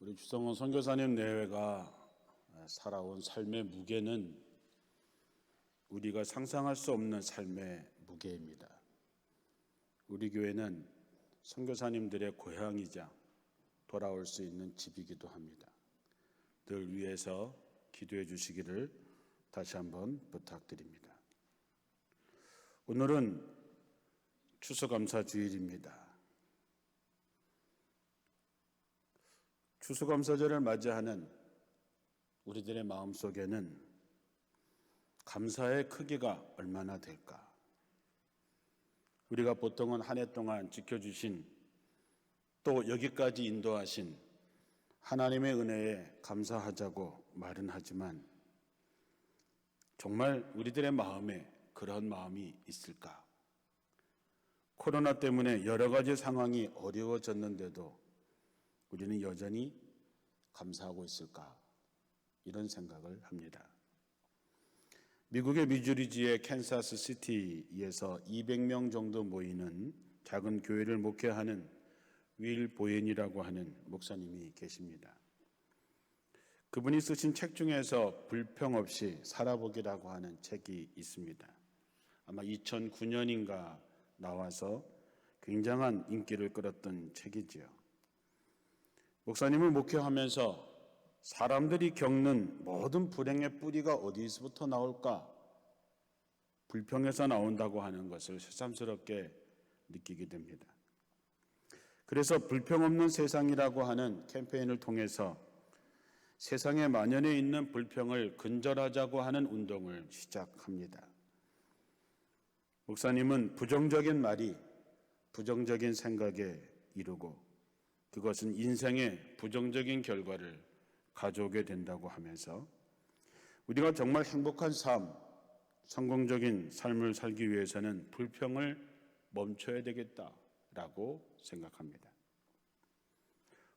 우리 주성원 선교사님 내외가 살아온 삶의 무게는 우리가 상상할 수 없는 삶의 무게입니다. 우리 교회는 선교사님들의 고향이자 돌아올 수 있는 집이기도 합니다. 늘 위해서 기도해 주시기를 다시 한번 부탁드립니다. 오늘은 추수감사주일입니다. 추수감사절을 맞이하는 우리들의 마음속에는 감사의 크기가 얼마나 될까? 우리가 보통은 한 해 동안 지켜주신 또 여기까지 인도하신 하나님의 은혜에 감사하자고 말은 하지만 정말 우리들의 마음에 그런 마음이 있을까? 코로나 때문에 여러 가지 상황이 어려워졌는데도 우리는 여전히 감사하고 있을까? 이런 생각을 합니다. 미국의 미주리주의 캔사스 시티에서 200명 정도 모이는 작은 교회를 목회하는 윌 보엔이라고 하는 목사님이 계십니다. 그분이 쓰신 책 중에서 불평 없이 살아보기라고 하는 책이 있습니다. 아마 2009년인가 나와서 굉장한 인기를 끌었던 책이지요. 목사님을 목회하면서 사람들이 겪는 모든 불행의 뿌리가 어디서부터 나올까? 불평에서 나온다고 하는 것을 새삼스럽게 느끼게 됩니다. 그래서 불평 없는 세상이라고 하는 캠페인을 통해서 세상에 만연해 있는 불평을 근절하자고 하는 운동을 시작합니다. 목사님은 부정적인 말이 부정적인 생각에 이르고 그것은 인생의 부정적인 결과를 가져오게 된다고 하면서 우리가 정말 행복한 삶, 성공적인 삶을 살기 위해서는 불평을 멈춰야 되겠다라고 생각합니다.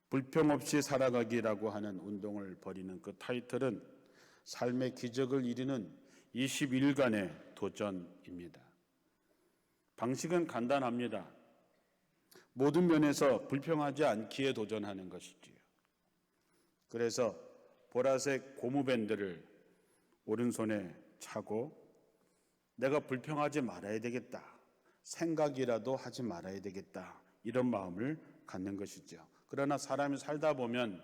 불평 없이 살아가기라고 하는 운동을 벌이는 그 타이틀은 삶의 기적을 이루는 21일간의 도전입니다. 방식은 간단합니다. 모든 면에서 불평하지 않기에 도전하는 것이지요. 그래서 보라색 고무밴드를 오른손에 차고 내가 불평하지 말아야 되겠다. 생각이라도 하지 말아야 되겠다. 이런 마음을 갖는 것이죠. 그러나 사람이 살다 보면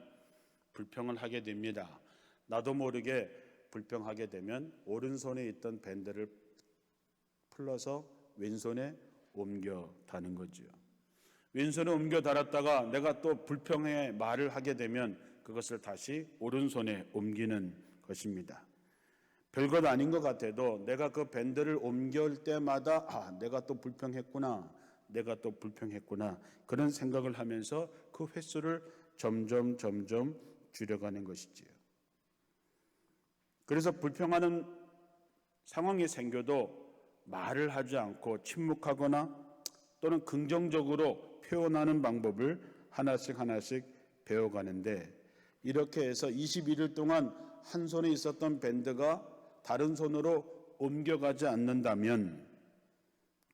불평을 하게 됩니다. 나도 모르게 불평하게 되면 오른손에 있던 밴드를 풀러서 왼손에 옮겨 다는 거죠. 왼손에 옮겨 달았다가 내가 또 불평의 말을 하게 되면 그것을 다시 오른손에 옮기는 것입니다. 별것 아닌 것 같아도 내가 그 밴드를 옮길 때마다 내가 또 불평했구나, 내가 또 불평했구나 그런 생각을 하면서 그 횟수를 점점 줄여가는 것이지요. 그래서 불평하는 상황이 생겨도 말을 하지 않고 침묵하거나 또는 긍정적으로 표현하는 방법을 하나씩 배워가는데 이렇게 해서 21일 동안 한 손에 있었던 밴드가 다른 손으로 옮겨가지 않는다면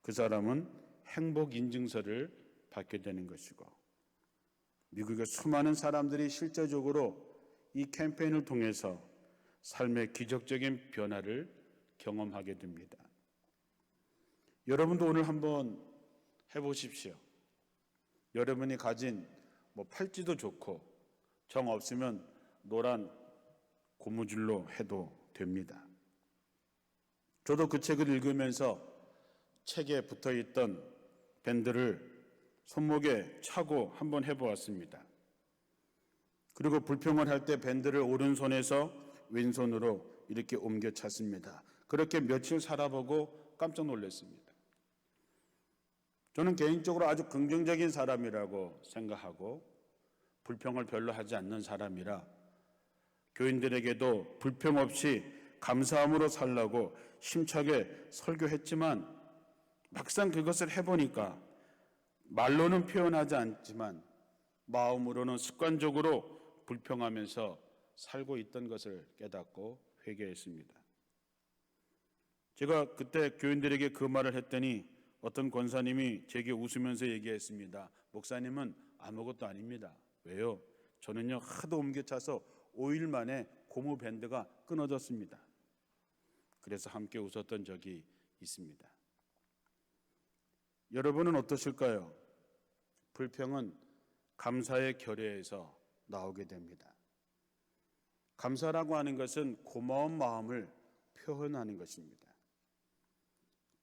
그 사람은 행복 인증서를 받게 되는 것이고 미국의 수많은 사람들이 실제적으로 이 캠페인을 통해서 삶의 기적적인 변화를 경험하게 됩니다. 여러분도 오늘 한번 해보십시오. 여러분이 가진 팔찌도 좋고 정 없으면 노란 고무줄로 해도 됩니다. 저도 그 책을 읽으면서 책에 붙어있던 밴드를 손목에 차고 한번 해보았습니다. 그리고 불평을 할 때 밴드를 오른손에서 왼손으로 이렇게 옮겨 찼습니다. 그렇게 며칠 살아보고 깜짝 놀랐습니다. 저는 개인적으로 아주 긍정적인 사람이라고 생각하고 불평을 별로 하지 않는 사람이라 교인들에게도 불평 없이 감사함으로 살라고 힘차게 설교했지만 막상 그것을 해보니까 말로는 표현하지 않지만 마음으로는 습관적으로 불평하면서 살고 있던 것을 깨닫고 회개했습니다. 제가 그때 교인들에게 그 말을 했더니 어떤 권사님이 제게 웃으면서 얘기했습니다. 목사님은 아무것도 아닙니다. 왜요? 저는요 하도 옮겨차서 5일 만에 고무 밴드가 끊어졌습니다. 그래서 함께 웃었던 적이 있습니다. 여러분은 어떠실까요? 불평은 감사의 결여에서 나오게 됩니다. 감사라고 하는 것은 고마운 마음을 표현하는 것입니다.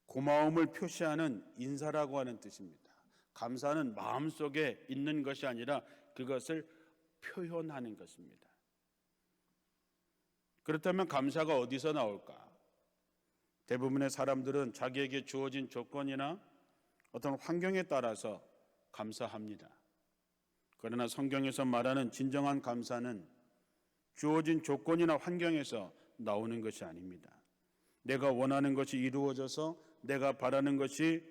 고마움을 표시하는 인사라고 하는 뜻입니다. 감사는 마음속에 있는 것이 아니라 그것을 표현하는 것입니다. 그렇다면 감사가 어디서 나올까? 대부분의 사람들은 자기에게 주어진 조건이나 어떤 환경에 따라서 감사합니다. 그러나 성경에서 말하는 진정한 감사는 주어진 조건이나 환경에서 나오는 것이 아닙니다. 내가 원하는 것이 이루어져서 내가 바라는 것이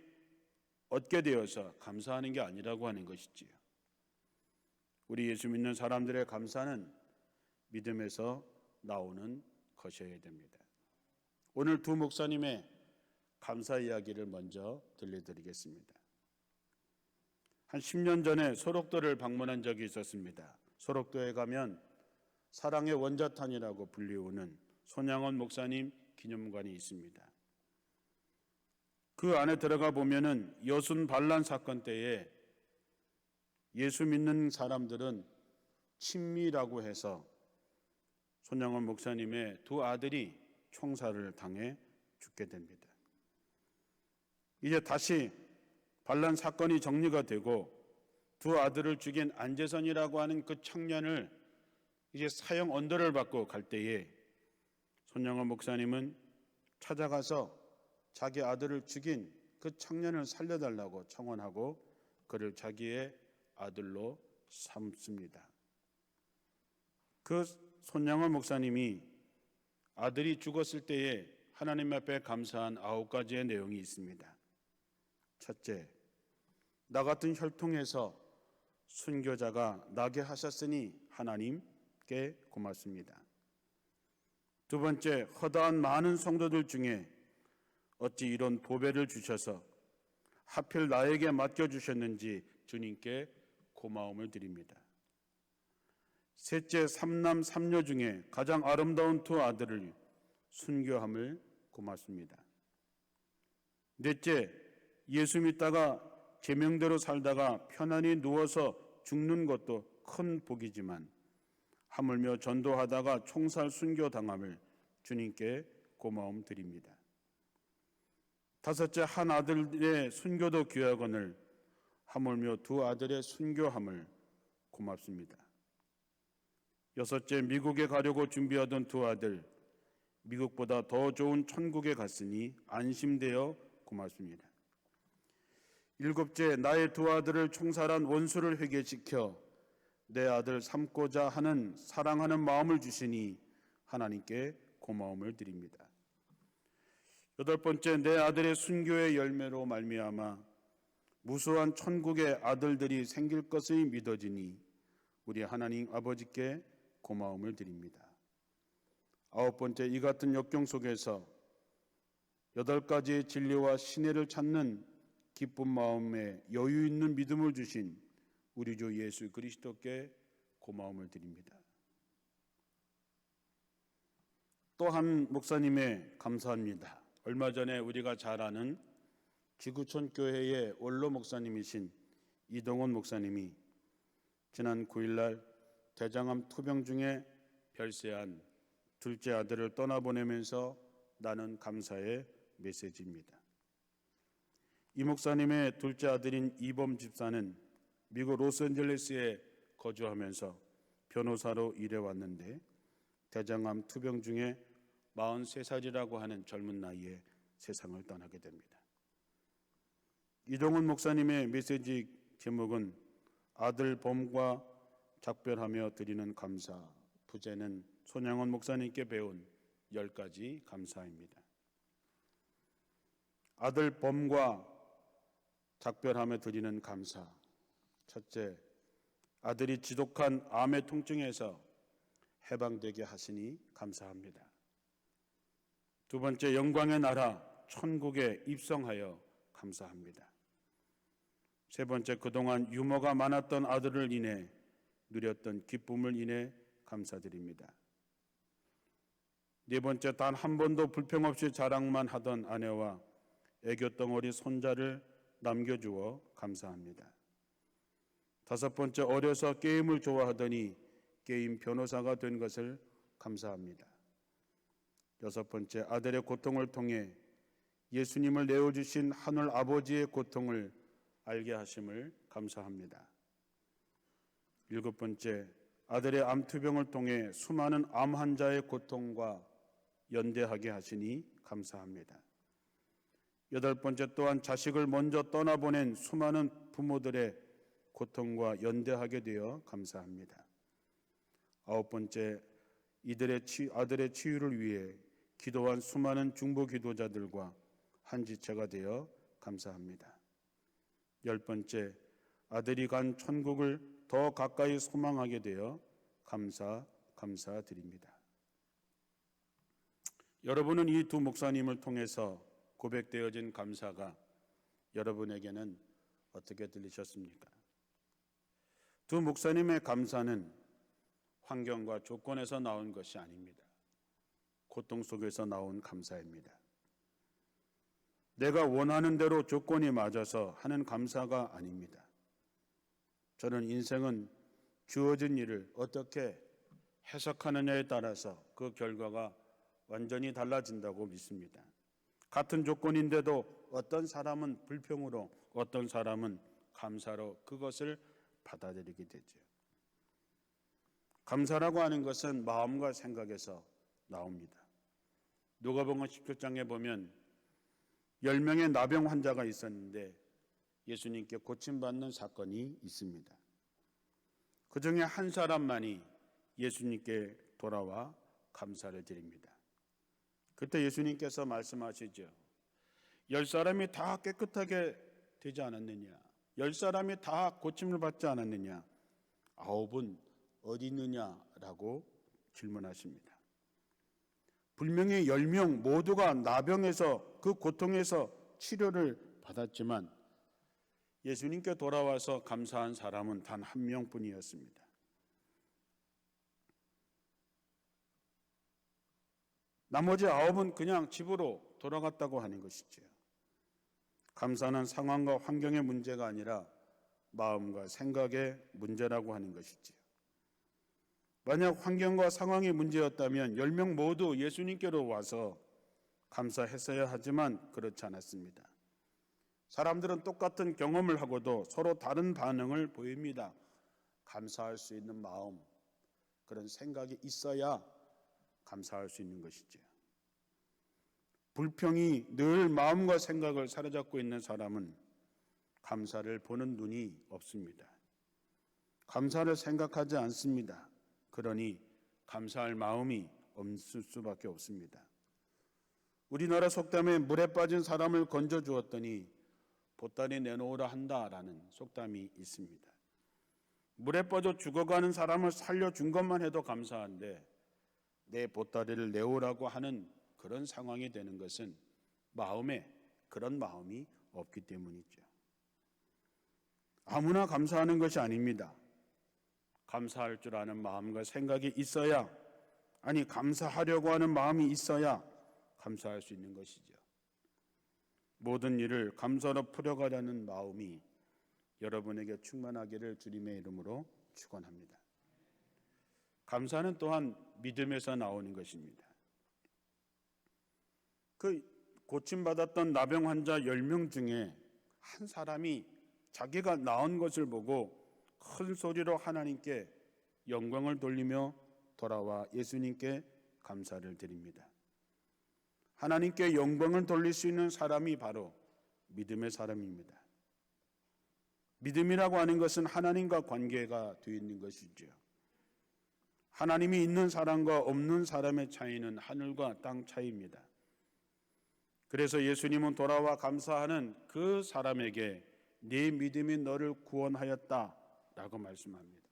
얻게 되어서 감사하는 게 아니라고 하는 것이지요. 우리 예수 믿는 사람들의 감사는 믿음에서 나오는 것이어야 됩니다. 오늘 두 목사님의 감사 이야기를 먼저 들려드리겠습니다. 한 10년 전에 소록도를 방문한 적이 있었습니다. 소록도에 가면 사랑의 원자탄이라고 불리우는 손양원 목사님 기념관이 있습니다. 그 안에 들어가 보면은 여순 반란 사건 때에 예수 믿는 사람들은 친미라고 해서 손양원 목사님의 두 아들이 총살을 당해 죽게 됩니다. 이제 다시 반란 사건이 정리가 되고 두 아들을 죽인 안재선이라고 하는 그 청년을 이제 사형 언도를 받고 갈 때에 손양원 목사님은 찾아가서 자기 아들을 죽인 그 청년을 살려달라고 청원하고 그를 자기의 아들로 삼습니다. 그 손양원 목사님이 아들이 죽었을 때에 하나님 앞에 감사한 9가지의 내용이 있습니다. 첫째, 나 같은 혈통에서 순교자가 나게 하셨으니 하나님께 고맙습니다. 두 번째, 허다한 많은 성도들 중에 어찌 이런 보배를 주셔서 하필 나에게 맡겨주셨는지 주님께 고마움을 드립니다. 셋째, 3남 3녀 중에 가장 아름다운 두 아들을 순교함을 고맙습니다. 넷째, 예수 믿다가 계명대로 살다가 편안히 누워서 죽는 것도 큰 복이지만 하물며 전도하다가 총살 순교당함을 주님께 고마움 드립니다. 다섯째, 한 아들의 순교도 귀하거늘 하물며 두 아들의 순교함을 고맙습니다. 여섯째, 미국에 가려고 준비하던 두 아들 미국보다 더 좋은 천국에 갔으니 안심되어 고맙습니다. 일곱째, 나의 두 아들을 총살한 원수를 회개시켜 내 아들 삼고자 하는 사랑하는 마음을 주시니 하나님께 고마움을 드립니다. 여덟 번째, 내 아들의 순교의 열매로 말미암아 무수한 천국의 아들들이 생길 것이 믿어지니 우리 하나님 아버지께 고마움을 드립니다. 아홉 번째, 이 같은 역경 속에서 8가지의 진리와 신뢰를 찾는 기쁜 마음에 여유 있는 믿음을 주신 우리 주 예수 그리스도께 고마움을 드립니다. 또 한 목사님의 감사합니다. 얼마 전에 우리가 잘 아는 지구촌 교회의 원로 목사님이신 이동원 목사님이 지난 9일날 대장암 투병 중에 별세한 둘째 아들을 떠나보내면서 나는 감사의 메시지입니다. 이 목사님의 둘째 아들인 이범 집사는 미국 로스앤젤레스에 거주하면서 변호사로 일해왔는데 대장암 투병 중에 43살이라고 하는 젊은 나이에 세상을 떠나게 됩니다. 이동훈 목사님의 메시지 제목은 아들 범과 작별하며 드리는 감사, 부제는 손양원 목사님께 배운 10가지 감사입니다. 아들 범과 작별하며 드리는 감사. 첫째, 아들이 지독한 암의 통증에서 해방되게 하시니 감사합니다. 두 번째, 영광의 나라 천국에 입성하여 감사합니다. 세 번째, 그동안 유머가 많았던 아들을 인해 누렸던 기쁨을 인해 감사드립니다. 네 번째, 단 한 번도 불평 없이 자랑만 하던 아내와 애교덩어리 손자를 남겨주어 감사합니다. 다섯 번째, 어려서 게임을 좋아하더니 게임 변호사가 된 것을 감사합니다. 여섯 번째, 아들의 고통을 통해 예수님을 내어주신 하늘 아버지의 고통을 알게 하심을 감사합니다. 일곱 번째, 아들의 암투병을 통해 수많은 암 환자의 고통과 연대하게 하시니 감사합니다. 여덟 번째, 또한 자식을 먼저 떠나보낸 수많은 부모들의 고통과 연대하게 되어 감사합니다. 아홉 번째, 아들의 치유를 위해 기도한 수많은 중보 기도자들과 한 지체가 되어 감사합니다. 열 번째, 아들이 간 천국을 더 가까이 소망하게 되어 감사드립니다. 여러분은 이 두 목사님을 통해서 고백되어진 감사가 여러분에게는 어떻게 들리셨습니까? 두 목사님의 감사는 환경과 조건에서 나온 것이 아닙니다. 고통 속에서 나온 감사입니다. 내가 원하는 대로 조건이 맞아서 하는 감사가 아닙니다. 저는 인생은 주어진 일을 어떻게 해석하느냐에 따라서 그 결과가 완전히 달라진다고 믿습니다. 같은 조건인데도 어떤 사람은 불평으로, 어떤 사람은 감사로 그것을 받아들이게 되죠. 감사라고 하는 것은 마음과 생각에서 나옵니다. 누가복음 17장에 보면 10명의 나병 환자가 있었는데 예수님께 고침받는 사건이 있습니다. 그 중에 한 사람만이 예수님께 돌아와 감사를 드립니다. 그때 예수님께서 말씀하시죠. 10사람이 다 깨끗하게 되지 않았느냐? 10사람이 다 고침을 받지 않았느냐? 9은 어디 있느냐라고 질문하십니다. 분명히 10명 모두가 나병에서 그 고통에서 치료를 받았지만 예수님께 돌아와서 감사한 사람은 단 한 명뿐이었습니다. 나머지 9은 그냥 집으로 돌아갔다고 하는 것이죠. 감사는 상황과 환경의 문제가 아니라 마음과 생각의 문제라고 하는 것이지요. 만약 환경과 상황이 문제였다면 10명 모두 예수님께로 와서 감사했어야 하지만 그렇지 않았습니다. 사람들은 똑같은 경험을 하고도 서로 다른 반응을 보입니다. 감사할 수 있는 마음, 그런 생각이 있어야 감사할 수 있는 것이죠. 불평이 늘 마음과 생각을 사로잡고 있는 사람은 감사를 보는 눈이 없습니다. 감사를 생각하지 않습니다. 그러니 감사할 마음이 없을 수밖에 없습니다. 우리나라 속담에 물에 빠진 사람을 건져 주었더니 보따리 내놓으라 한다라는 속담이 있습니다. 물에 빠져 죽어가는 사람을 살려준 것만 해도 감사한데 내 보따리를 내오라고 하는 그런 상황이 되는 것은 마음에 그런 마음이 없기 때문이죠. 아무나 감사하는 것이 아닙니다. 감사할 줄 아는 마음과 생각이 있어야, 아니 감사하려고 하는 마음이 있어야 감사할 수 있는 것이죠. 모든 일을 감사로 풀어가려는 마음이 여러분에게 충만하기를 주님의 이름으로 축원합니다. 감사는 또한 믿음에서 나오는 것입니다. 그 고침받았던 나병 환자 10명 중에 한 사람이 자기가 나은 것을 보고 큰 소리로 하나님께 영광을 돌리며 돌아와 예수님께 감사를 드립니다. 하나님께 영광을 돌릴 수 있는 사람이 바로 믿음의 사람입니다. 믿음이라고 하는 것은 하나님과 관계가 되어 있는 것이죠. 하나님이 있는 사람과 없는 사람의 차이는 하늘과 땅 차이입니다. 그래서 예수님은 돌아와 감사하는 그 사람에게 네 믿음이 너를 구원하였다 라고 말씀합니다.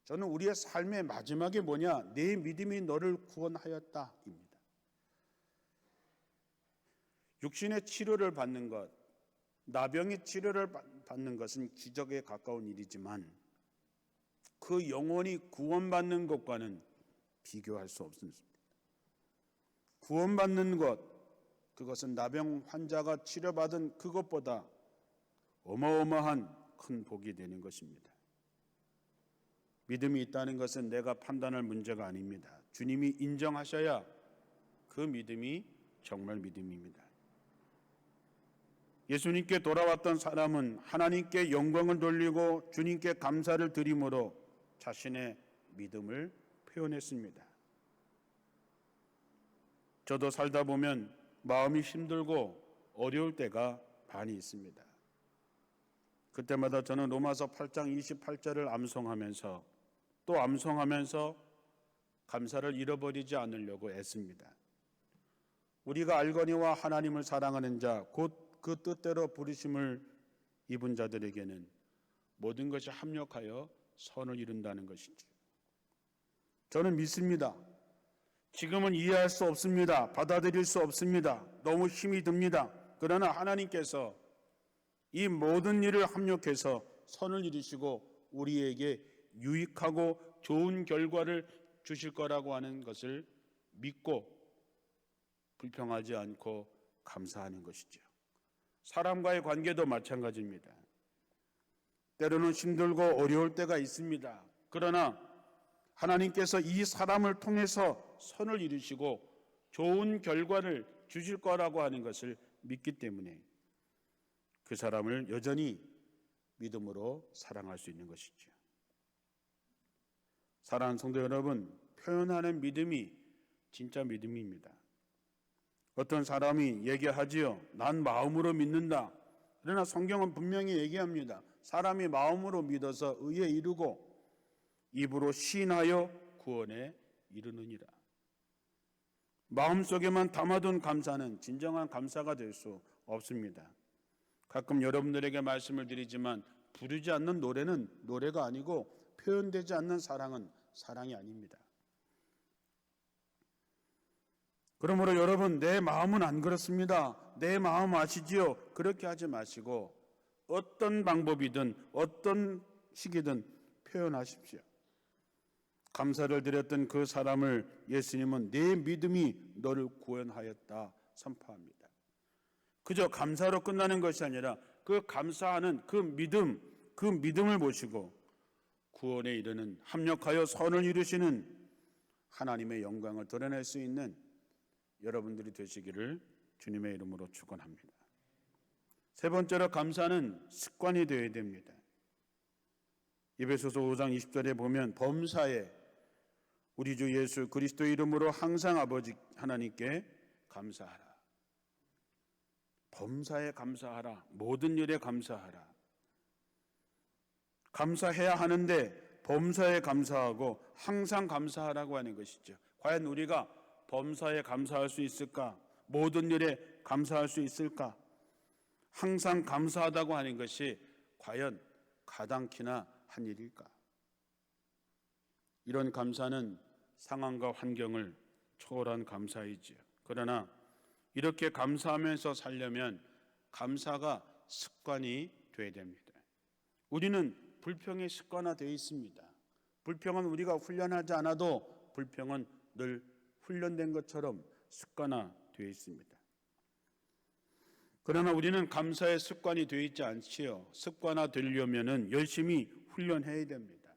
저는 우리의 삶의 마지막이 뭐냐? 네 믿음이 너를 구원하였다 입니다. 육신의 치료를 받는 것, 나병의 치료를 받는 것은 기적에 가까운 일이지만 그 영혼이 구원받는 것과는 비교할 수 없습니다. 구원받는 것, 그것은 나병 환자가 치료받은 그것보다 어마어마한 큰 복이 되는 것입니다. 믿음이 있다는 것은 내가 판단할 문제가 아닙니다. 주님이 인정하셔야 그 믿음이 정말 믿음입니다. 예수님께 돌아왔던 사람은 하나님께 영광을 돌리고 주님께 감사를 드림으로 자신의 믿음을 표현했습니다. 저도 살다 보면 마음이 힘들고 어려울 때가 많이 있습니다. 그때마다 저는 로마서 8장 28절을 암송하면서 또 암송하면서 감사를 잃어버리지 않으려고 애씁니다. 우리가 알거니와 하나님을 사랑하는 자 곧 그 뜻대로 부르심을 입은 자들에게는 모든 것이 합력하여 선을 이룬다는 것이죠. 저는 믿습니다. 지금은 이해할 수 없습니다. 받아들일 수 없습니다. 너무 힘이 듭니다. 그러나 하나님께서 이 모든 일을 합력해서 선을 이루시고 우리에게 유익하고 좋은 결과를 주실 거라고 하는 것을 믿고 불평하지 않고 감사하는 것이죠. 사람과의 관계도 마찬가지입니다. 때로는 힘들고 어려울 때가 있습니다. 그러나 하나님께서 이 사람을 통해서 선을 이루시고 좋은 결과를 주실 거라고 하는 것을 믿기 때문에 그 사람을 여전히 믿음으로 사랑할 수 있는 것이죠. 사랑하는 성도 여러분, 표현하는 믿음이 진짜 믿음입니다. 어떤 사람이 얘기하지요. 난 마음으로 믿는다. 그러나 성경은 분명히 얘기합니다. 사람이 마음으로 믿어서 의에 이르고 입으로 시인하여 구원에 이르느니라. 마음속에만 담아둔 감사는 진정한 감사가 될 수 없습니다. 가끔 여러분들에게 말씀을 드리지만 부르지 않는 노래는 노래가 아니고 표현되지 않는 사랑은 사랑이 아닙니다. 그러므로 여러분, 내 마음은 안 그렇습니다. 내 마음 아시지요? 그렇게 하지 마시고 어떤 방법이든 어떤 식이든 표현하십시오. 감사를 드렸던 그 사람을 예수님은 내 믿음이 너를 구원하였다 선포합니다. 그저 감사로 끝나는 것이 아니라 그 감사하는 그 믿음을 보시고 구원에 이르는 합력하여 선을 이루시는 하나님의 영광을 드러낼 수 있는 여러분들이 되시기를 주님의 이름으로 축원합니다. 세 번째로 감사는 습관이 되어야 됩니다. 에베소서 5장 20절에 보면 범사에 우리 주 예수 그리스도의 이름으로 항상 아버지 하나님께 감사하라. 범사에 감사하라. 모든 일에 감사하라. 감사해야 하는데 범사에 감사하고 항상 감사하라고 하는 것이죠. 과연 우리가 범사에 감사할 수 있을까? 모든 일에 감사할 수 있을까? 항상 감사하다고 하는 것이 과연 가당키나 한 일일까? 이런 감사는 상황과 환경을 초월한 감사이지요. 그러나 이렇게 감사하면서 살려면 감사가 습관이 되어야 됩니다. 우리는 불평이 습관화되어 있습니다. 불평은 우리가 훈련하지 않아도 불평은 늘 훈련된 것처럼 습관화되어 있습니다. 그러나 우리는 감사의 습관이 되어 있지 않지요. 습관화되려면 열심히 훈련해야 됩니다.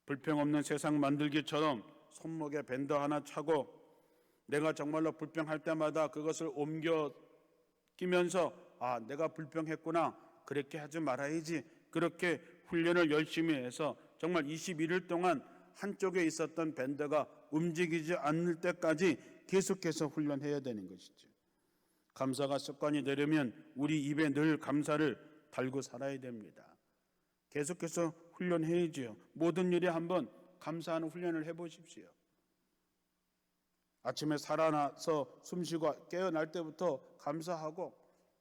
불평 없는 세상 만들기처럼 손목에 밴드 하나 차고 내가 정말로 불평할 때마다 그것을 옮겨 끼면서 내가 불평했구나, 그렇게 하지 말아야지, 그렇게 훈련을 열심히 해서 정말 21일 동안 한쪽에 있었던 밴드가 움직이지 않을 때까지 계속해서 훈련해야 되는 것이죠. 감사가 습관이 되려면 우리 입에 늘 감사를 달고 살아야 됩니다. 계속해서 훈련해야지요. 모든 일에 한번 감사하는 훈련을 해보십시오. 아침에 살아나서 숨쉬고 깨어날 때부터 감사하고,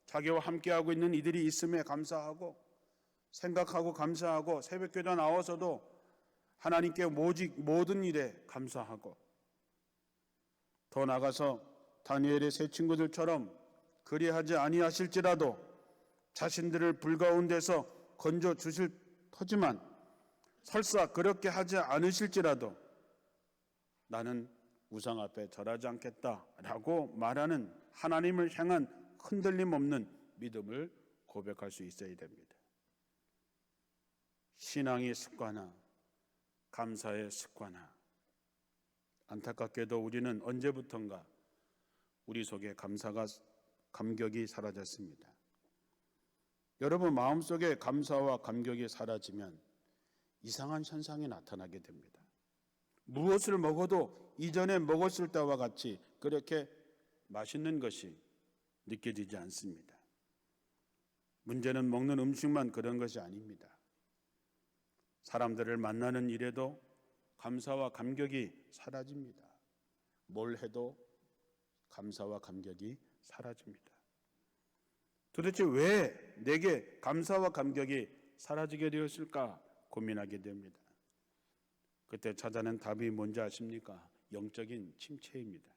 자기와 함께하고 있는 이들이 있음에 감사하고, 생각하고 감사하고, 새벽기도 나와서도 하나님께 모든 일에 감사하고, 더 나아가서 다니엘의 세 친구들처럼 그리하지 아니하실지라도 자신들을 불가운데서 건져 주실 터지만 설사 그렇게 하지 않으실지라도 나는 우상 앞에 절하지 않겠다라고 말하는 하나님을 향한 흔들림 없는 믿음을 고백할 수 있어야 됩니다. 신앙의 습관화, 감사의 습관화. 안타깝게도 우리는 언제부턴가 우리 속에 감격이 사라졌습니다. 여러분 마음속에 감사와 감격이 사라지면 이상한 현상이 나타나게 됩니다. 무엇을 먹어도 이전에 먹었을 때와 같이 그렇게 맛있는 것이 느껴지지 않습니다. 문제는 먹는 음식만 그런 것이 아닙니다. 사람들을 만나는 일에도 감사와 감격이 사라집니다. 뭘 해도 감사와 감격이 사라집니다. 도대체 왜 내게 감사와 감격이 사라지게 되었을까 고민하게 됩니다. 그때 찾아낸 답이 뭔지 아십니까? 영적인 침체입니다.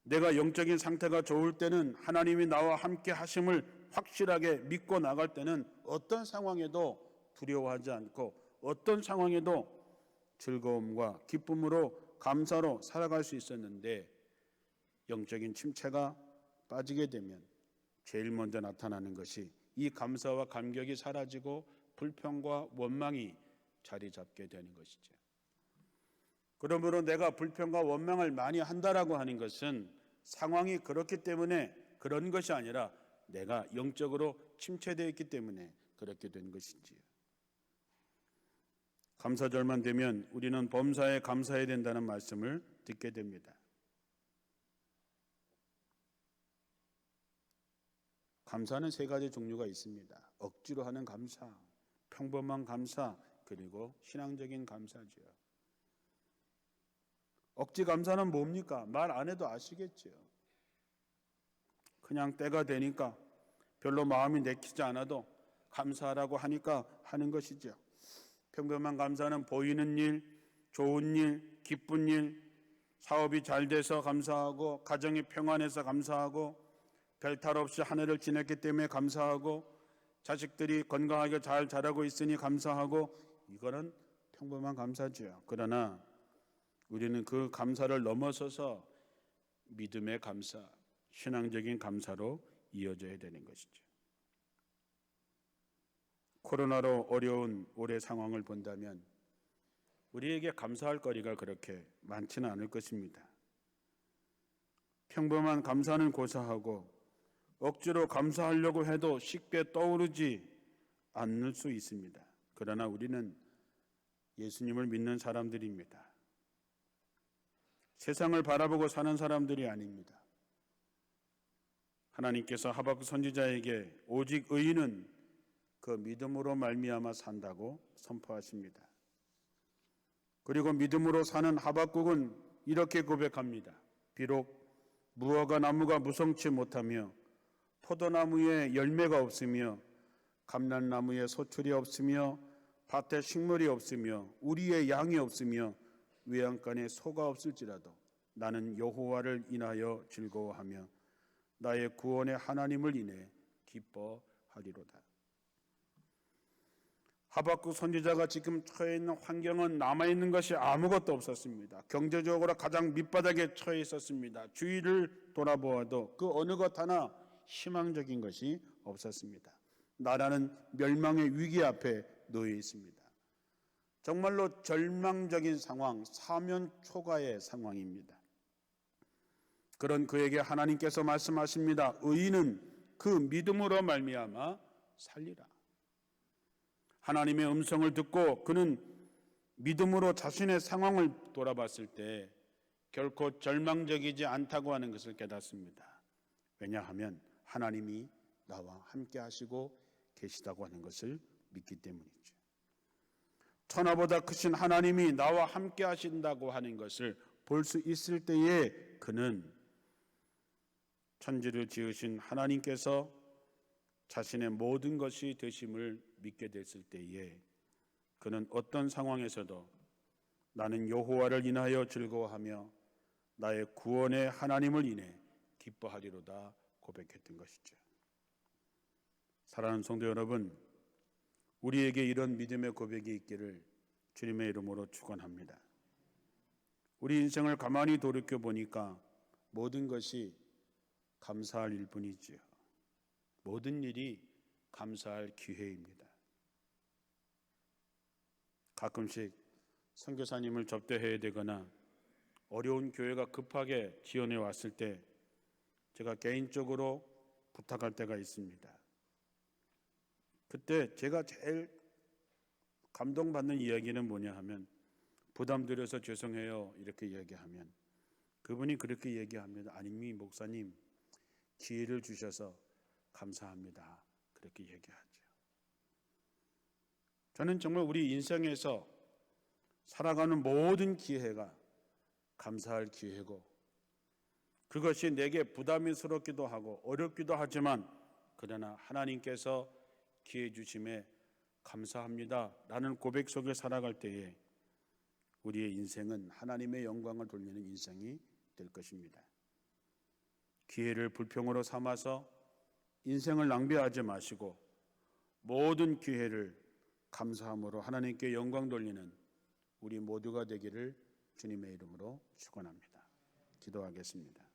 내가 영적인 상태가 좋을 때는 하나님이 나와 함께 하심을 확실하게 믿고 나갈 때는 어떤 상황에도 두려워하지 않고 어떤 상황에도 즐거움과 기쁨으로 감사로 살아갈 수 있었는데 영적인 침체가 빠지게 되면 제일 먼저 나타나는 것이 이 감사와 감격이 사라지고 불평과 원망이 자리 잡게 되는 것이죠. 그러므로 내가 불평과 원망을 많이 한다라고 하는 것은 상황이 그렇기 때문에 그런 것이 아니라 내가 영적으로 침체되어 있기 때문에 그렇게 된 것이지요. 감사절만 되면 우리는 범사에 감사해야 된다는 말씀을 듣게 됩니다. 감사는 세 가지 종류가 있습니다. 억지로 하는 감사, 평범한 감사, 그리고 신앙적인 감사죠. 억지 감사는 뭡니까? 말 안 해도 아시겠죠. 그냥 때가 되니까 별로 마음이 내키지 않아도 감사하라고 하니까 하는 것이죠. 평범한 감사는 보이는 일, 좋은 일, 기쁜 일, 사업이 잘 돼서 감사하고 가정이 평안해서 감사하고 별탈 없이 한 해를 지냈기 때문에 감사하고 자식들이 건강하게 잘 자라고 있으니 감사하고 이거는 평범한 감사죠. 그러나 우리는 그 감사를 넘어서서 믿음의 감사, 신앙적인 감사로 이어져야 되는 것이죠. 코로나로 어려운 올해 상황을 본다면 우리에게 감사할 거리가 그렇게 많지는 않을 것입니다. 평범한 감사는 고사하고 억지로 감사하려고 해도 쉽게 떠오르지 않을 수 있습니다. 그러나 우리는 예수님을 믿는 사람들입니다. 세상을 바라보고 사는 사람들이 아닙니다. 하나님께서 하박국 선지자에게 오직 의인은 그 믿음으로 말미암아 산다고 선포하십니다. 그리고 믿음으로 사는 하박국은 이렇게 고백합니다. 비록 무화과 나무가 무성치 못하며 포도나무에 열매가 없으며 감람나무에 소출이 없으며 밭에 식물이 없으며 우리의 양이 없으며 외양간에 소가 없을지라도 나는 여호와를 인하여 즐거워하며 나의 구원의 하나님을 인해 기뻐하리로다. 하박국 선지자가 지금 처해 있는 환경은 남아있는 것이 아무것도 없었습니다. 경제적으로 가장 밑바닥에 처해 있었습니다. 주위를 돌아보아도 그 어느 것 하나 희망적인 것이 없었습니다. 나라는 멸망의 위기 앞에 놓여 있습니다. 정말로 절망적인 상황, 사면초가의 상황입니다. 그런 그에게 하나님께서 말씀하십니다. 의인은 그 믿음으로 말미암아 살리라. 하나님의 음성을 듣고 그는 믿음으로 자신의 상황을 돌아봤을 때 결코 절망적이지 않다고 하는 것을 깨닫습니다. 왜냐하면 하나님이 나와 함께 하시고 계시다고 하는 것을 믿기 때문이죠. 천하보다 크신 하나님이 나와 함께 하신다고 하는 것을 볼 수 있을 때에 그는 천지를 지으신 하나님께서 자신의 모든 것이 되심을 믿게 됐을 때에 그는 어떤 상황에서도 나는 여호와를 인하여 즐거워하며 나의 구원의 하나님을 인해 기뻐하리로다 고백했던 것이죠. 사랑하는 성도 여러분, 우리에게 이런 믿음의 고백이 있기를 주님의 이름으로 축원합니다. 우리 인생을 가만히 돌이켜 보니까 모든 것이 감사할 일뿐이지요. 모든 일이 감사할 기회입니다. 가끔씩 선교사님을 접대해야 되거나 어려운 교회가 급하게 지원해 왔을 때 제가 개인적으로 부탁할 때가 있습니다. 그때 제가 제일 감동받는 이야기는 뭐냐 하면 부담드려서 죄송해요 이렇게 이야기하면 그분이 그렇게 얘기합니다. 아닙니다 목사님, 기회를 주셔서 감사합니다. 그렇게 얘기하죠. 저는 정말 우리 인생에서 살아가는 모든 기회가 감사할 기회고 그것이 내게 부담스럽기도 하고 어렵기도 하지만 그러나 하나님께서 기회 주심에 감사합니다 라는 고백 속에 살아갈 때에 우리의 인생은 하나님의 영광을 돌리는 인생이 될 것입니다. 기회를 불평으로 삼아서 인생을 낭비하지 마시고 모든 기회를 감사함으로 하나님께 영광 돌리는 우리 모두가 되기를 주님의 이름으로 축원합니다. 기도하겠습니다.